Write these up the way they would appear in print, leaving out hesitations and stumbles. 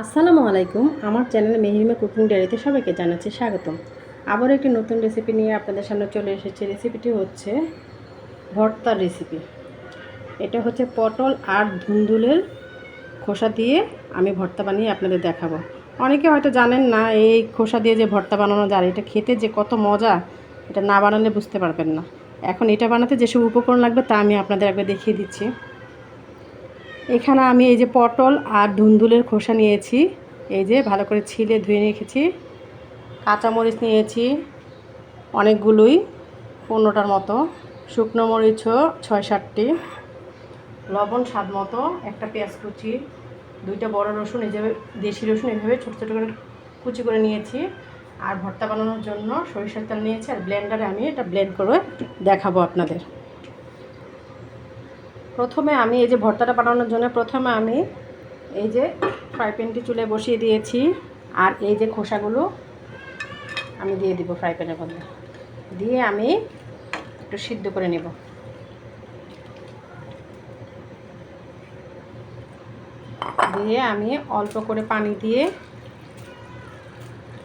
আসসালামু আলাইকুম। আমার চ্যানেল মেহিমা কুকিং ডায়েরিতে সবাইকে জানাচ্ছি স্বাগতম। আবার একটি নতুন রেসিপি নিয়ে আপনাদের সামনে চলে এসেছি। রেসিপিটি হচ্ছে ভর্তার রেসিপি। এটা হচ্ছে পটল আর ধুন্দুলের খোসা দিয়ে আমি ভর্তা বানিয়ে আপনাদের দেখাবো। অনেকে হয়তো জানেন না এই খোসা দিয়ে যে ভর্তা বানানো যায়, এটা খেতে যে কত মজা, এটা না বানালে বুঝতে পারবেন না। এখন এটা বানাতে যেসব উপকরণ লাগবে তা আমি আপনাদের একবার দেখিয়ে দিচ্ছি। এখানে আমি এই যে পটল আর ধুন্দুলের খোসা নিয়েছি, এই যে ভালো করে ছিলে ধুয়ে রেখেছি। কাঁচামরিচ নিয়েছি অনেকগুলোই, 15টার মতো। শুকনো মরিচও 6-7টি। লবণ স্বাদ মতো। একটা পেঁয়াজ কুচি, 2টা বড় রসুন, এই যে দেশি রসুন এভাবে ছোটো ছোটো করে কুচি করে নিয়েছি। আর ভর্তা বানানোর জন্য সরিষার তেল নিয়েছি, আর ব্লেন্ডারে আমি এটা ব্লেন্ড করে দেখাবো আপনাদের। প্রথমে আমি এই যে ভর্তাটা বানানোর জন্য প্রথমে আমি এই যে ফ্রাই প্যানটি চুলায় বসিয়ে দিয়েছি, আর এই যে খোসাগুলো আমি দিয়ে দিব ফ্রাই প্যানের মধ্যে। দিয়ে আমি একটু সিদ্ধ করে নেব। দিয়ে আমি অল্প করে পানি দিয়ে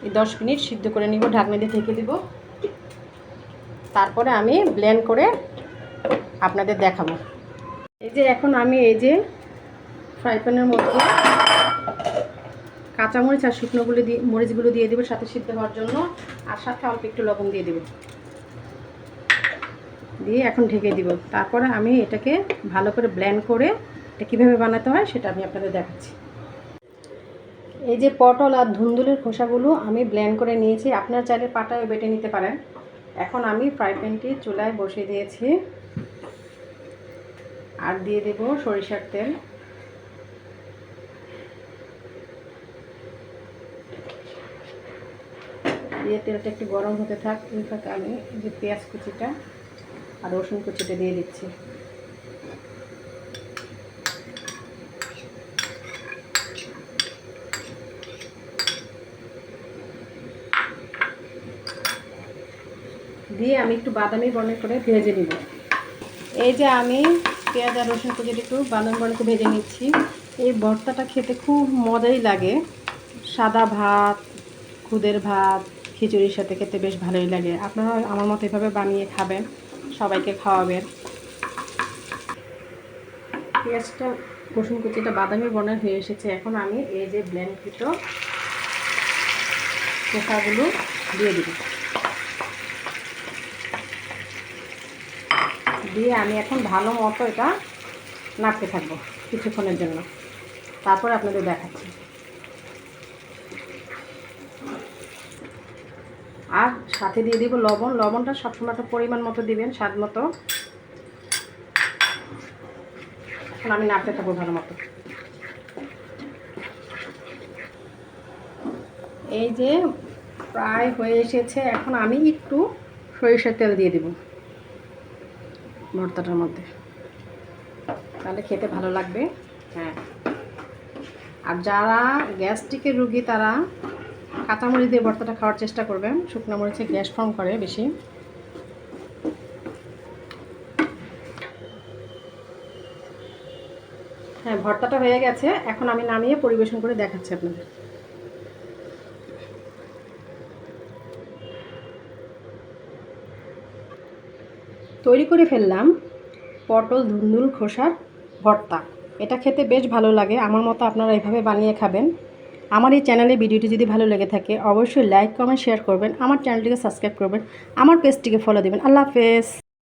এই 10 মিনিট সিদ্ধ করে নিব, ঢাকনা দিয়ে ঢেকে দিব। তারপরে আমি ব্লেন্ড করে আপনাদের দেখাবো। এই যে এখন আমি এই যে ফ্রাই প্যানের মধ্যে কাঁচামরিচ আর মরিচগুলো দিয়ে দেবো সাথে সিদ্ধ হওয়ার জন্য, আর সাথে অল্প একটু লবণ দিয়ে দেবো। দিয়ে এখন ঢেকে দিব। তারপরে আমি এটাকে ভালো করে ব্লেন্ড করে এটা কীভাবে বানাতে হয় সেটা আমি আপনাদের দেখাচ্ছি। এই যে পটল আর ধুন্দুলের খোসাগুলো আমি ব্লেন্ড করে নিয়েছি, আপনারা চাইলে পাটায় বেটে নিতে পারেন। এখন আমি ফ্রাই প্যানটি চুলায় বসিয়ে দিয়েছি, আর দিয়ে দেব সরিষার তেল। দিয়ে তেলটা একটু গরম হতে থাক। এই ফাঁকে আমি যে পেঁয়াজ কুচিটা আর রসুন কুচিটা দিয়ে দিচ্ছি। দিয়ে আমি একটু বাদামি বর্ণ করে ভেজে নিব। এই যে আমি পেঁয়াজ আর রসুন কুচিটা একটু বাদামি বর্ণ করে ভেজে নিচ্ছি। এই ভর্তাটা খেতে খুব মজাই লাগে। সাদা ভাত, খুদের ভাত, খিচুড়ির সাথে খেতে বেশ ভালোই লাগে। আপনারা আমার মতো এভাবে বানিয়ে খাবেন, সবাইকে খাওয়াবেন। পেঁয়াজটা রসুন কুচিটা বাদামি বর্ণের হয়ে এসেছে। এখন আমি এই যে ব্লেন্ডকৃত খোসাগুলো দিয়ে দিব। দিয়ে আমি এখন ভালো মতো এটা নাড়তে থাকবো কিছুক্ষণের জন্য, তারপর আপনাদের দেখাচ্ছি। আর সাথে দিয়ে দিব লবণ। লবণটা সবসময় একটা পরিমাণ মতো দিবেন, স্বাদ মতো। এখন আমি নাড়তে থাকবো ভালো মতো। এই যে প্রায় হয়ে এসেছে। এখন আমি একটু সরিষার তেল দিয়ে দিব ভর্তাটার মধ্যে, তাহলে খেতে ভালো লাগবে। হ্যাঁ, আর যারা গ্যাস্ট্রিকের রুগী তারা কাঁচামরিচ দিয়ে ভর্তাটা খাওয়ার চেষ্টা করবেন। শুকনো মরিচে গ্যাস ফর্ম করে বেশি। হ্যাঁ, ভর্তাটা হয়ে গেছে। এখন আমি নামিয়ে পরিবেশন করে দেখাচ্ছি আপনাদের। তৈরি করে ফেললাম পটল ধুন্দুল খোসার ভর্তা। এটা খেতে বেশ ভালো লাগে। আমার মতো আপনারা এইভাবে বানিয়ে খাবেন। আমার এই চ্যানেলে ভিডিওটি যদি ভালো লেগে থাকে অবশ্যই লাইক, কমেন্ট, শেয়ার করবেন। আমার চ্যানেলটিকে সাবস্ক্রাইব করবেন। আমার পেজটিকে ফলো দেবেন। আল্লাহ হাফেজ।